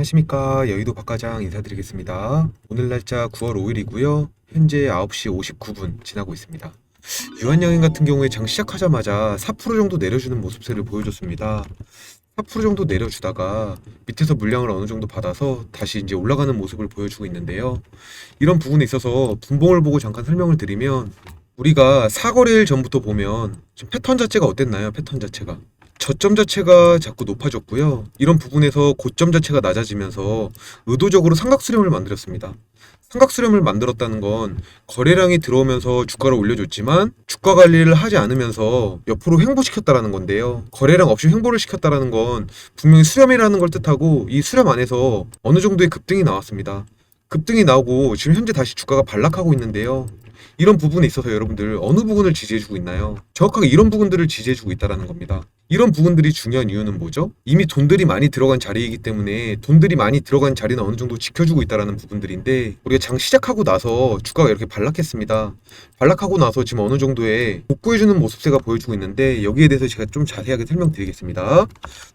안녕하십니까. 여의도 박과장 인사드리겠습니다. 오늘 날짜 9월 5일이고요. 현재 9시 59분 지나고 있습니다. 유한양행 같은 경우에 장 시작하자마자 4% 정도 내려주는 모습세를 보여줬습니다. 4% 정도 내려주다가 밑에서 물량을 어느 정도 받아서 다시 이제 올라가는 모습을 보여주고 있는데요. 이런 부분에 있어서 분봉을 보고 잠깐 설명을 드리면, 우리가 사거래일 전부터 보면 지금 패턴 자체가 어땠나요? 패턴 자체가 저점 자체가 자꾸 높아졌고요. 이런 부분에서 고점 자체가 낮아지면서 의도적으로 삼각수렴을 만들었습니다. 삼각수렴을 만들었다는 건 거래량이 들어오면서 주가를 올려줬지만 주가 관리를 하지 않으면서 옆으로 횡보시켰다라는 건데요. 거래량 없이 횡보를 시켰다라는 건 분명히 수렴이라는 걸 뜻하고, 이 수렴 안에서 어느 정도의 급등이 나왔습니다. 급등이 나오고 지금 현재 다시 주가가 반락하고 있는데요. 이런 부분에 있어서 여러분들 어느 부분을 지지해주고 있나요? 정확하게 이런 부분들을 지지해주고 있다는 겁니다. 이런 부분들이 중요한 이유는 뭐죠? 이미 돈들이 많이 들어간 자리이기 때문에 돈들이 많이 들어간 자리는 어느 정도 지켜주고 있다는 부분들인데, 우리가 장 시작하고 나서 주가가 이렇게 반락했습니다. 반락하고 나서 지금 어느 정도의 복구해주는 모습세가 보여주고 있는데, 여기에 대해서 제가 좀 자세하게 설명드리겠습니다.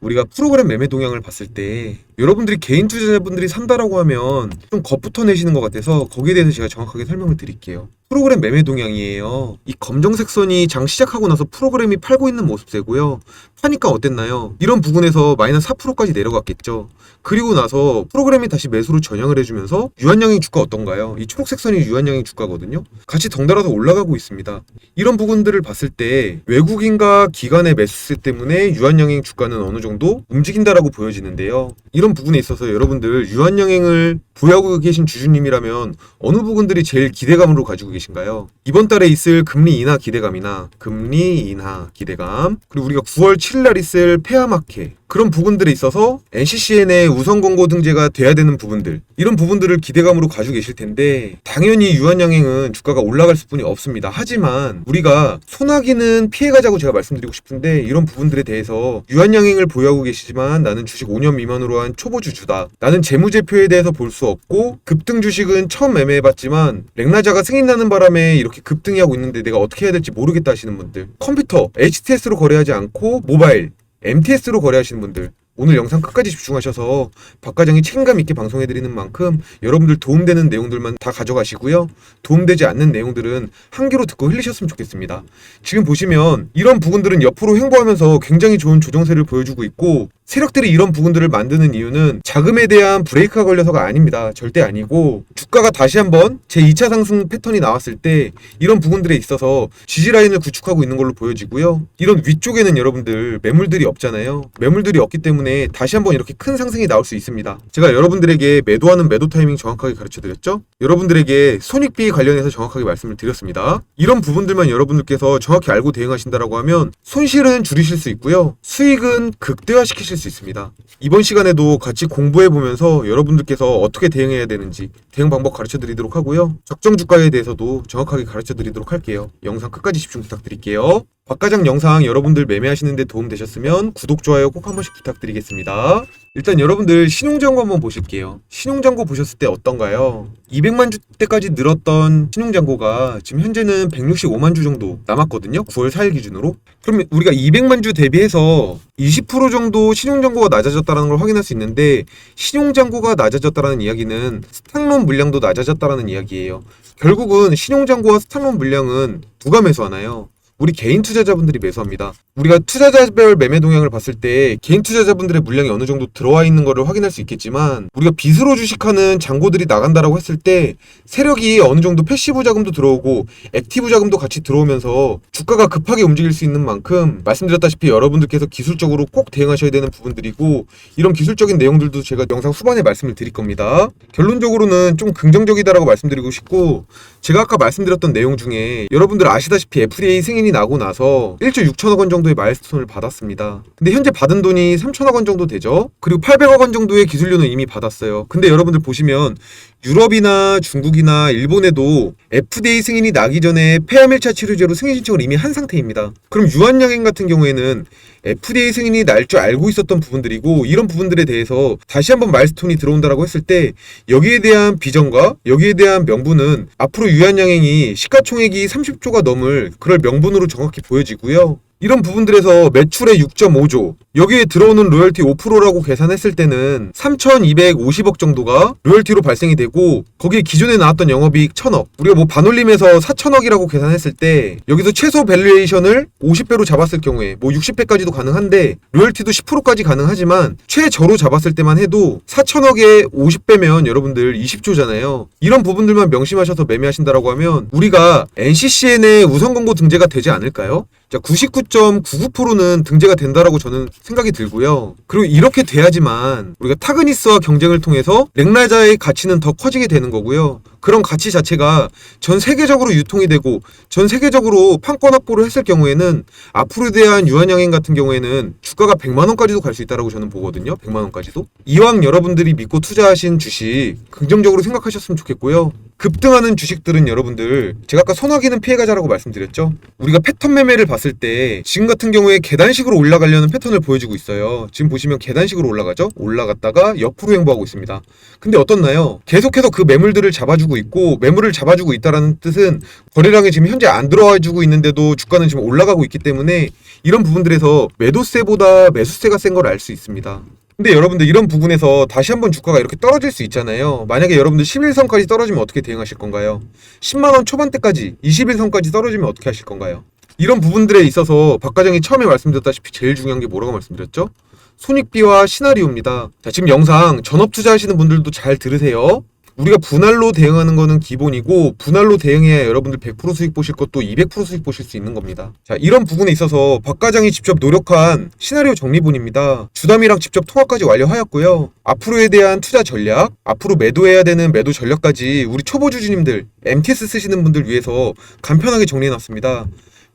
우리가 프로그램 매매 동향을 봤을 때 여러분들이 개인 투자자분들이 산다라고 하면 좀 겁부터 내시는 것 같아서 거기에 대해서 제가 정확하게 설명을 드릴게요. 프로그램 매매 동향이에요. 이 검정색 선이 장 시작하고 나서 프로그램이 팔고 있는 모습세고요. 파니까 어땠나요? 이런 부분에서 마이너스 4%까지 내려갔겠죠. 그리고 나서 프로그램이 다시 매수로 전향을 해주면서 유한양행 주가 어떤가요? 이 초록색 선이 유한양행 주가거든요. 같이 덩달아서 올라가고 있습니다. 이런 부분들을 봤을 때 외국인과 기관의 매수세 때문에 유한양행 주가는 어느 정도 움직인다라고 보여지는데요. 이런 부분에 있어서 여러분들 유한양행을 보유하고 계신 주주님이라면 어느 부분들이 제일 기대감으로 가지고 계신가요? 이번 달에 있을 금리 인하 기대감이나 금리 인하 기대감, 그리고 우리가 9월 7일날 있을 페어마켓, 그런 부분들에 있어서 NCCN의 우선 권고 등재가 돼야 되는 부분들, 이런 부분들을 기대감으로 가지고 계실 텐데, 당연히 유한양행은 주가가 올라갈 수뿐이 없습니다. 하지만 우리가 소나기는 피해가자고 제가 말씀드리고 싶은데, 이런 부분들에 대해서 유한양행을 보유하고 계시지만 나는 주식 5년 미만으로 한 초보 주주다, 나는 재무제표에 대해서 볼 수 없고 급등 주식은 처음 매매해봤지만 렉나자가 승인나는 바람에 이렇게 급등이 하고 있는데 내가 어떻게 해야 될지 모르겠다 하시는 분들, 컴퓨터 HTS로 거래하지 않고 모바일 MTS로 거래하시는 분들, 오늘 영상 끝까지 집중하셔서 박과장이 책임감 있게 방송해드리는 만큼 여러분들 도움되는 내용들만 다 가져가시고요. 도움되지 않는 내용들은 한 귀로 듣고 흘리셨으면 좋겠습니다. 지금 보시면 이런 부분들은 옆으로 횡보하면서 굉장히 좋은 조정세를 보여주고 있고, 세력들이 이런 부분들을 만드는 이유는 자금에 대한 브레이크가 걸려서가 아닙니다. 절대 아니고, 주가가 다시 한번 제2차 상승 패턴이 나왔을 때 이런 부분들에 있어서 지지라인을 구축하고 있는 걸로 보여지고요. 이런 위쪽에는 여러분들 매물들이 없잖아요. 매물들이 없기 때문에 다시 한번 이렇게 큰 상승이 나올 수 있습니다. 제가 여러분들에게 매도하는 매도 타이밍 정확하게 가르쳐드렸죠? 여러분들에게 손익비 관련해서 정확하게 말씀을 드렸습니다. 이런 부분들만 여러분들께서 정확히 알고 대응하신다라고 하면 손실은 줄이실 수 있고요. 수익은 극대화시키실 수 있습니다. 이번 시간에도 같이 공부해보면서 여러분들께서 어떻게 대응해야 되는지 대응 방법 가르쳐드리도록 하고요. 적정 주가에 대해서도 정확하게 가르쳐드리도록 할게요. 영상 끝까지 집중 부탁드릴게요. 박과장 영상 여러분들 매매하시는데 도움 되셨으면 구독, 좋아요 꼭 한 번씩 부탁드리겠습니다. 일단 여러분들 신용잔고 한번 보실게요. 신용잔고 보셨을 때 어떤가요? 200만 주 때까지 늘었던 신용잔고가 지금 현재는 165만 주 정도 남았거든요. 9월 4일 기준으로. 그러면 우리가 200만 주 대비해서 20% 정도 신용잔고가 낮아졌다는 걸 확인할 수 있는데, 신용잔고가 낮아졌다는 이야기는 스탁론 물량도 낮아졌다는 이야기예요. 결국은 신용잔고와 스탁론 물량은 누가 매수하나요? 우리 개인 투자자분들이 매수합니다. 우리가 투자자별 매매 동향을 봤을 때 개인 투자자분들의 물량이 어느 정도 들어와 있는 것을 확인할 수 있겠지만, 우리가 빚으로 주식하는 잔고들이 나간다라고 했을 때 세력이 어느 정도 패시브 자금도 들어오고 액티브 자금도 같이 들어오면서 주가가 급하게 움직일 수 있는 만큼, 말씀드렸다시피 여러분들께서 기술적으로 꼭 대응하셔야 되는 부분들이고, 이런 기술적인 내용들도 제가 영상 후반에 말씀을 드릴 겁니다. 결론적으로는 좀 긍정적이다라고 말씀드리고 싶고, 제가 아까 말씀드렸던 내용 중에 여러분들 아시다시피 FDA 승인이 나고 나서 1조 6천억 원 정도의 마일스톤을 받았습니다. 근데 현재 받은 돈이 3천억 원 정도 되죠. 그리고 800억 원 정도의 기술료는 이미 받았어요. 근데 여러분들 보시면 유럽이나 중국이나 일본에도 FDA 승인이 나기 전에 폐암 1차 치료제로 승인 신청을 이미 한 상태입니다. 그럼 유한양행 같은 경우에는 FDA 승인이 날 줄 알고 있었던 부분들이고, 이런 부분들에 대해서 다시 한번 마일스톤이 들어온다라고 했을 때 여기에 대한 비전과 여기에 대한 명분은 앞으로 유한양행이 시가총액이 30조가 넘을 그럴 명분으로 정확히 보여지고요. 이런 부분들에서 매출의 6.5조, 여기에 들어오는 로열티 5%라고 계산했을 때는 3,250억 정도가 로열티로 발생이 되고, 거기에 기존에 나왔던 영업이익 1,000억, 우리가 뭐 반올림해서 4,000억이라고 계산했을 때 여기서 최소 밸류에이션을 50배로 잡았을 경우에 뭐 60배까지도 가능한데 로열티도 10%까지 가능하지만 최저로 잡았을 때만 해도 4,000억에 50배면 여러분들 20조잖아요. 이런 부분들만 명심하셔서 매매하신다라고 하면 우리가 NCCN의 우선 공고 등재가 되지 않을까요? 자, 99.99%는 등재가 된다라고 저는 생각이 들고요. 그리고 이렇게 돼야지만 우리가 타그니스와 경쟁을 통해서 렉라자의 가치는 더 커지게 되는 거고요. 그런 가치 자체가 전 세계적으로 유통이 되고 전 세계적으로 판권 확보를 했을 경우에는 앞으로에 대한 유한양행 같은 경우에는 주가가 100만 원까지도 갈 수 있다라고 저는 보거든요. 100만 원까지도. 이왕 여러분들이 믿고 투자하신 주식 긍정적으로 생각하셨으면 좋겠고요. 급등하는 주식들은 여러분들, 제가 아까 손아귀는 피해가자라고 말씀드렸죠. 우리가 패턴 매매를 봤을 때 지금 같은 경우에 계단식으로 올라가려는 패턴을 보여주고 있어요. 지금 보시면 계단식으로 올라가죠. 올라갔다가 옆으로 횡보하고 있습니다. 근데 어떻나요? 계속해서 그 매물들을 잡아주고 있고, 매물을 잡아주고 있다라는 뜻은 거래량이 지금 현재 안 들어와주고 있는데도 주가는 지금 올라가고 있기 때문에 이런 부분들에서 매도세보다 매수세가 센 걸 알 수 있습니다. 근데 여러분들 이런 부분에서 다시 한번 주가가 이렇게 떨어질 수 있잖아요. 만약에 여러분들 11선까지 떨어지면 어떻게 대응하실 건가요? 10만원 초반대까지 21선까지 떨어지면 어떻게 하실 건가요? 이런 부분들에 있어서 박 과장이 처음에 말씀드렸다시피 제일 중요한 게 뭐라고 말씀드렸죠? 손익비와 시나리오입니다. 자, 지금 영상 전업 투자하시는 분들도 잘 들으세요. 우리가 분할로 대응하는 거는 기본이고, 분할로 대응해야 여러분들 100% 수익 보실 것도 200% 수익 보실 수 있는 겁니다. 자, 이런 부분에 있어서 박 과장이 직접 노력한 시나리오 정리본입니다. 주담이랑 직접 통화까지 완료하였고요. 앞으로에 대한 투자 전략, 앞으로 매도해야 되는 매도 전략까지 우리 초보 주주님들, MTS 쓰시는 분들 위해서 간편하게 정리해놨습니다.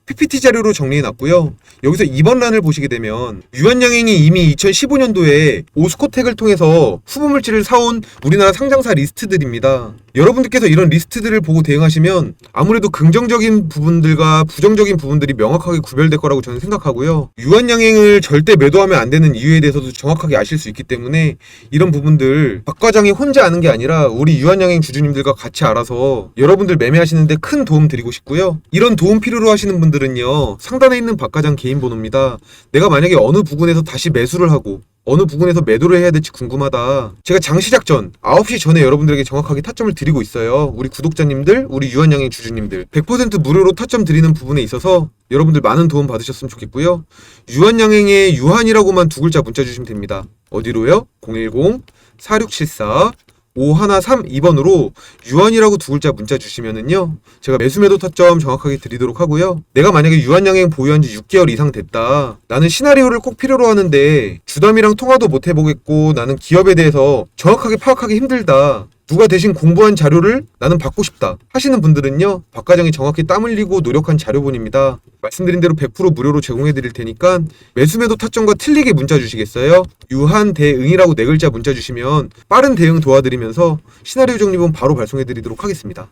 PPT 자료로 정리해놨고요. 여기서 2번 란을 보시게 되면 유한양행이 이미 2015년도에 오스코텍을 통해서 후보물질을 사온 우리나라 상장사 리스트들입니다. 여러분들께서 이런 리스트들을 보고 대응하시면 아무래도 긍정적인 부분들과 부정적인 부분들이 명확하게 구별될 거라고 저는 생각하고요. 유한양행을 절대 매도하면 안 되는 이유에 대해서도 정확하게 아실 수 있기 때문에 이런 부분들 박 과장이 혼자 아는 게 아니라 우리 유한양행 주주님들과 같이 알아서 여러분들 매매하시는데 큰 도움 드리고 싶고요. 이런 도움 필요로 하시는 분들은요, 상단에 있는 박 과장 개인 번호입니다. 내가 만약에 어느 부분에서 다시 매수를 하고 어느 부분에서 매도를 해야 될지 궁금하다. 제가 장시작 전 9시 전에 여러분들에게 정확하게 타점을 드리고 있어요. 우리 구독자님들, 우리 유한양행 주주님들 100% 무료로 타점 드리는 부분에 있어서 여러분들 많은 도움 받으셨으면 좋겠고요. 유한양행의 유한이라고만 두 글자 문자 주시면 됩니다. 어디로요? 010-4674 5132번으로 유한이라고 두 글자 문자 주시면은요, 제가 매수매도 타점 정확하게 드리도록 하고요. 내가 만약에 유한양행 보유한 지 6개월 이상 됐다, 나는 시나리오를 꼭 필요로 하는데 주담이랑 통화도 못 해보겠고 나는 기업에 대해서 정확하게 파악하기 힘들다, 누가 대신 공부한 자료를 나는 받고 싶다 하시는 분들은요, 박 과장이 정확히 땀 흘리고 노력한 자료본입니다. 말씀드린 대로 100% 무료로 제공해 드릴 테니까 매수매도 타점과 틀리게 문자 주시겠어요? 유한 대응이라고 네 글자 문자 주시면 빠른 대응 도와드리면서 시나리오 정리본 바로 발송해 드리도록 하겠습니다.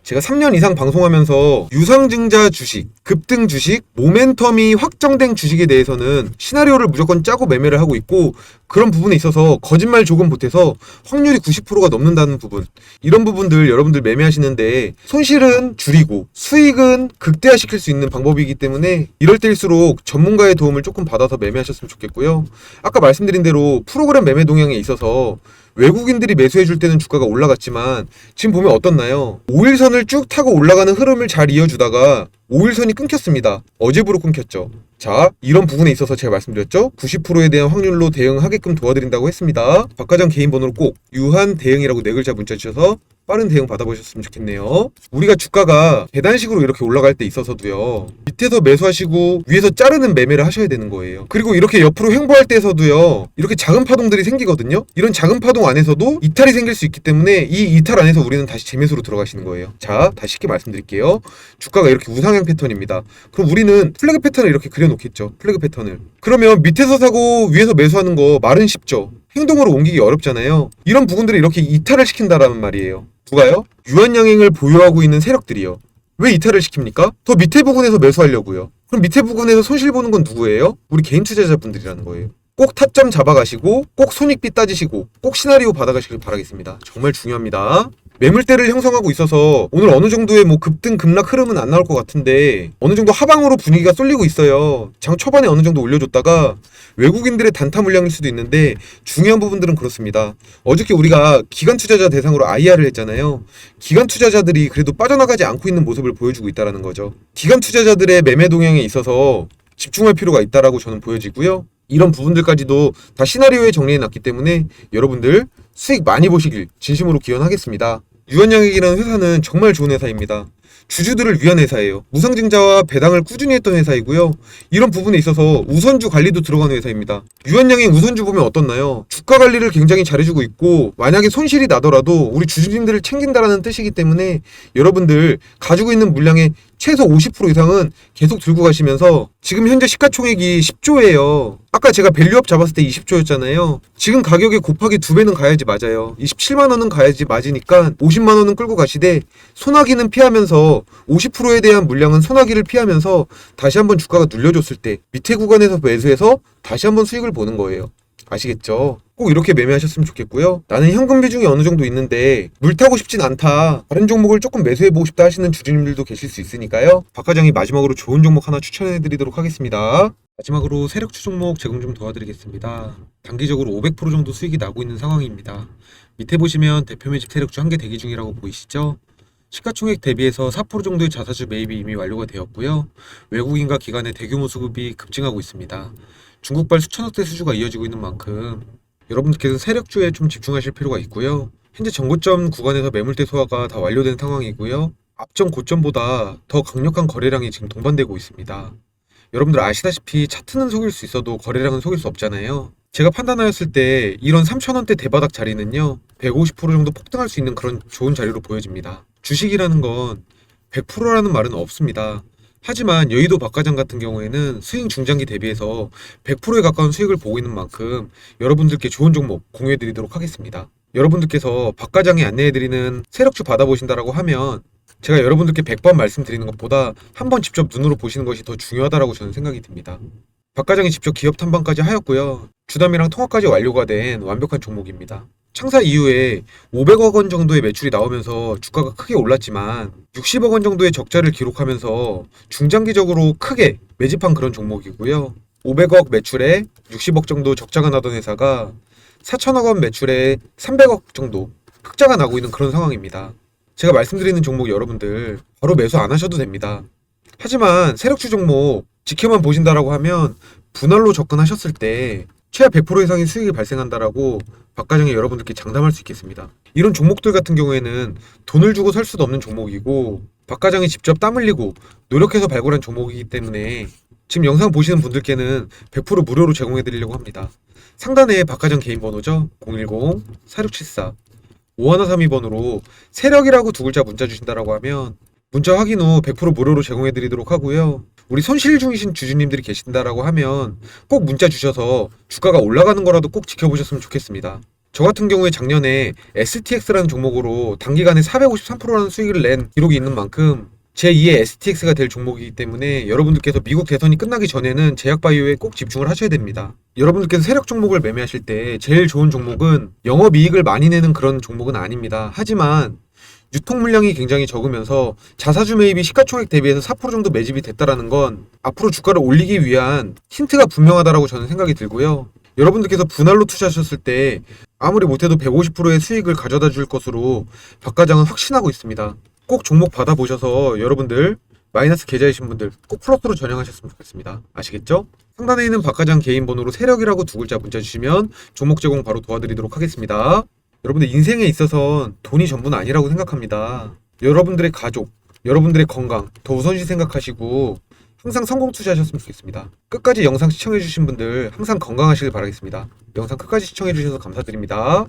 제가 3년 이상 방송하면서 유상증자 주식, 급등 주식, 모멘텀이 확정된 주식에 대해서는 시나리오를 무조건 짜고 매매를 하고 있고, 그런 부분에 있어서 거짓말 조금 보태서 확률이 90%가 넘는다는 부분, 이런 부분들 여러분들 매매하시는데 손실은 줄이고 수익은 극대화시킬 수 있는 방법이기 때문에 이럴 때일수록 전문가의 도움을 조금 받아서 매매하셨으면 좋겠고요. 아까 말씀드린 대로 프로그램 매매 동향에 있어서 외국인들이 매수해줄 때는 주가가 올라갔지만 지금 보면 어떻나요? 5일선을 쭉 타고 올라가는 흐름을 잘 이어주다가 5일선이 끊겼습니다. 어제부로 끊겼죠. 자, 이런 부분에 있어서 제가 말씀드렸죠? 90%에 대한 확률로 대응하게끔 도와드린다고 했습니다. 박 과장 개인 번호로 꼭 유한 대응이라고 네 글자 문자 주셔서 빠른 대응 받아보셨으면 좋겠네요. 우리가 주가가 계단식으로 이렇게 올라갈 때 있어서도요, 밑에서 매수하시고 위에서 자르는 매매를 하셔야 되는 거예요. 그리고 이렇게 옆으로 횡보할 때에서도요, 이렇게 작은 파동들이 생기거든요. 이런 작은 파동 안에서도 이탈이 생길 수 있기 때문에 이 이탈 안에서 우리는 다시 재매수로 들어가시는 거예요. 자, 다시 쉽게 말씀드릴게요. 주가가 이렇게 우상향 패턴입니다. 그럼 우리는 플래그 패턴을 이렇게 그려놓겠죠. 플래그 패턴을. 그러면 밑에서 사고 위에서 매수하는 거 말은 쉽죠. 행동으로 옮기기 어렵잖아요. 이런 부분들을 이렇게 이탈을 시킨다라는 말이에요. 누가요? 유한양행을 보유하고 있는 세력들이요. 왜 이탈을 시킵니까? 더 밑에 부분에서 매수하려고요. 그럼 밑에 부분에서 손실 보는 건 누구예요? 우리 개인 투자자분들이라는 거예요. 꼭 타점 잡아가시고 꼭 손익비 따지시고 꼭 시나리오 받아가시길 바라겠습니다. 정말 중요합니다. 매물대를 형성하고 있어서 오늘 어느 정도의 뭐 급등 급락 흐름은 안 나올 것 같은데 어느 정도 하방으로 분위기가 쏠리고 있어요. 장 초반에 어느 정도 올려줬다가 외국인들의 단타 물량일 수도 있는데 중요한 부분들은 그렇습니다. 어저께 우리가 기관 투자자 대상으로 IR을 했잖아요. 기관 투자자들이 그래도 빠져나가지 않고 있는 모습을 보여주고 있다는 거죠. 기관 투자자들의 매매 동향에 있어서 집중할 필요가 있다라고 저는 보여지고요. 이런 부분들까지도 다 시나리오에 정리해놨기 때문에 여러분들 수익 많이 보시길 진심으로 기원하겠습니다. 유한양액이라는 회사는 정말 좋은 회사입니다. 주주들을 위한 회사예요. 무상증자와 배당을 꾸준히 했던 회사이고요. 이런 부분에 있어서 우선주 관리도 들어가는 회사입니다. 유한양액 우선주 보면 어떻나요? 주가 관리를 굉장히 잘해주고 있고 만약에 손실이 나더라도 우리 주주님들을 챙긴다라는 뜻이기 때문에 여러분들 가지고 있는 물량의 최소 50% 이상은 계속 들고 가시면서 지금 현재 시가총액이 10조예요. 아까 제가 밸류업 잡았을 때 20조였잖아요. 지금 가격에 곱하기 2배는 가야지 맞아요. 27만원은 가야지 맞으니까 50만원은 끌고 가시되 소나기는 피하면서 50%에 대한 물량은 소나기를 피하면서 다시 한번 주가가 눌려줬을 때 밑에 구간에서 매수해서 다시 한번 수익을 보는 거예요. 아시겠죠? 꼭 이렇게 매매하셨으면 좋겠고요. 나는 현금 비중이 어느 정도 있는데 물 타고 싶진 않다. 다른 종목을 조금 매수해보고 싶다 하시는 주주님들도 계실 수 있으니까요. 박 과장이 마지막으로 좋은 종목 하나 추천해드리도록 하겠습니다. 마지막으로 세력주 종목 제공 좀 도와드리겠습니다. 단기적으로 500% 정도 수익이 나고 있는 상황입니다. 밑에 보시면 대표 매직 세력주 한 개 대기 중이라고 보이시죠? 시가총액 대비해서 4% 정도의 자사주 매입이 이미 완료가 되었고요. 외국인과 기관의 대규모 수급이 급증하고 있습니다. 중국발 수천억대 수주가 이어지고 있는 만큼 여러분들께서 세력주에 좀 집중하실 필요가 있고요. 현재 전고점 구간에서 매물대 소화가 다 완료된 상황이고요. 앞전 고점보다 더 강력한 거래량이 지금 동반되고 있습니다. 여러분들 아시다시피 차트는 속일 수 있어도 거래량은 속일 수 없잖아요. 제가 판단하였을 때 이런 3,000원대 대바닥 자리는요 150% 정도 폭등할 수 있는 그런 좋은 자리로 보여집니다. 주식이라는 건 100%라는 말은 없습니다. 하지만 여의도 박과장 같은 경우에는 스윙 중장기 대비해서 100%에 가까운 수익을 보고 있는 만큼 여러분들께 좋은 종목 공유해드리도록 하겠습니다. 여러분들께서 박과장이 안내해드리는 세력주 받아보신다라고 하면 제가 여러분들께 100번 말씀드리는 것보다 한번 직접 눈으로 보시는 것이 더 중요하다고 저는 생각이 듭니다. 박과장이 직접 기업 탐방까지 하였고요. 주담이랑 통화까지 완료가 된 완벽한 종목입니다. 창사 이후에 500억 원 정도의 매출이 나오면서 주가가 크게 올랐지만 60억 원 정도의 적자를 기록하면서 중장기적으로 크게 매집한 그런 종목이고요. 500억 매출에 60억 정도 적자가 나던 회사가 4천억 원 매출에 300억 정도 흑자가 나고 있는 그런 상황입니다. 제가 말씀드리는 종목 여러분들 바로 매수 안 하셔도 됩니다. 하지만 세력주 종목 지켜만 보신다라고 하면 분할로 접근하셨을 때 최하 100% 이상의 수익이 발생한다라고 박과장이 여러분들께 장담할 수 있겠습니다. 이런 종목들 같은 경우에는 돈을 주고 살 수도 없는 종목이고 박과장이 직접 땀 흘리고 노력해서 발굴한 종목이기 때문에 지금 영상 보시는 분들께는 100% 무료로 제공해 드리려고 합니다. 상단에 박과장 개인 번호죠. 010-4674-5132번으로 세력이라고 두 글자 문자 주신다라고 하면 문자 확인 후 100% 무료로 제공해 드리도록 하고요. 우리 손실 중이신 주주님들이 계신다라고 하면 꼭 문자 주셔서 주가가 올라가는 거라도 꼭 지켜보셨으면 좋겠습니다. 저 같은 경우에 작년에 STX라는 종목으로 단기간에 453%라는 수익을 낸 기록이 있는 만큼 제2의 STX가 될 종목이기 때문에 여러분들께서 미국 대선이 끝나기 전에는 제약바이오에 꼭 집중을 하셔야 됩니다. 여러분들께서 세력 종목을 매매하실 때 제일 좋은 종목은 영업이익을 많이 내는 그런 종목은 아닙니다. 하지만 유통 물량이 굉장히 적으면서 자사주 매입이 시가총액 대비해서 4% 정도 매집이 됐다라는 건 앞으로 주가를 올리기 위한 힌트가 분명하다라고 저는 생각이 들고요. 여러분들께서 분할로 투자하셨을 때 아무리 못해도 150%의 수익을 가져다 줄 것으로 박 과장은 확신하고 있습니다. 꼭 종목 받아보셔서 여러분들 마이너스 계좌이신 분들 꼭 플러스로 전향하셨으면 좋겠습니다. 아시겠죠? 상단에 있는 박 과장 개인 번호로 세력이라고 두 글자 문자 주시면 종목 제공 바로 도와드리도록 하겠습니다. 여러분들 인생에 있어서 돈이 전부는 아니라고 생각합니다. 여러분들의 가족, 여러분들의 건강 더 우선시 생각하시고 항상 성공 투자하셨으면 좋겠습니다. 끝까지 영상 시청해주신 분들 항상 건강하시길 바라겠습니다. 영상 끝까지 시청해주셔서 감사드립니다.